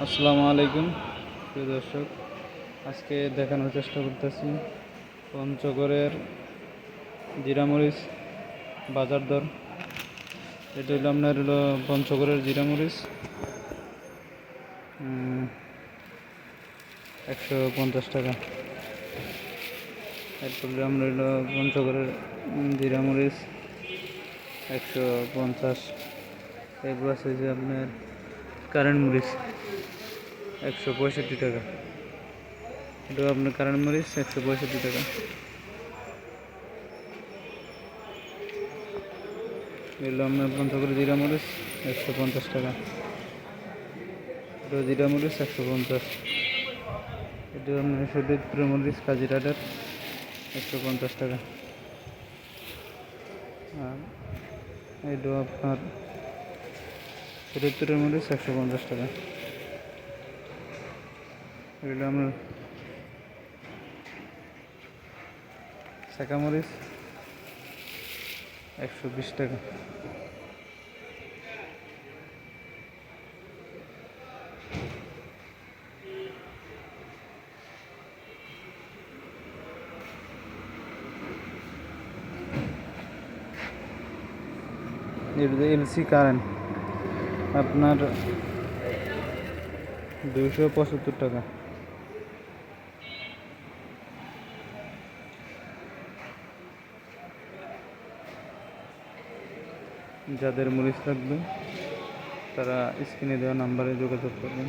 আসসালামু আলাইকুম প্রিয় দর্শক। আজকে দেখানোর চেষ্টা করতেছি পঞ্চগড়ের জিরামরিচ বাজার দর। এটা হলো আপনার পঞ্চগড়ের জিরামরিচ 150 টাকা। এরপরে আমরা পঞ্চগড়ের জিরামরিচ 150। এরপর আছে যে আপনার কারেন্ট মরিচ 165 টাকা। এটা আপনার কারেন্ট মরিচ 165 টাকা। এগুলো আপনার পঞ্চগড়ের জিরা মরিচ 150 টাকা। এটা জিরা মরিচ 150। এটা আপনার শরীয়তপুর মরিচ কাজিরাটার 150 টাকা। আর এটা আপনার শরীয়তপুরের মরিচ 150 টাকা। এগুলো আপনার শাঁকা মরিচ 120 টাকা। এলসি কারেন্ট আপনার 275 টাকা। যাদের মরিচ লাগবে তারা স্ক্রিনে দেওয়া নাম্বারে যোগাযোগ করবেন।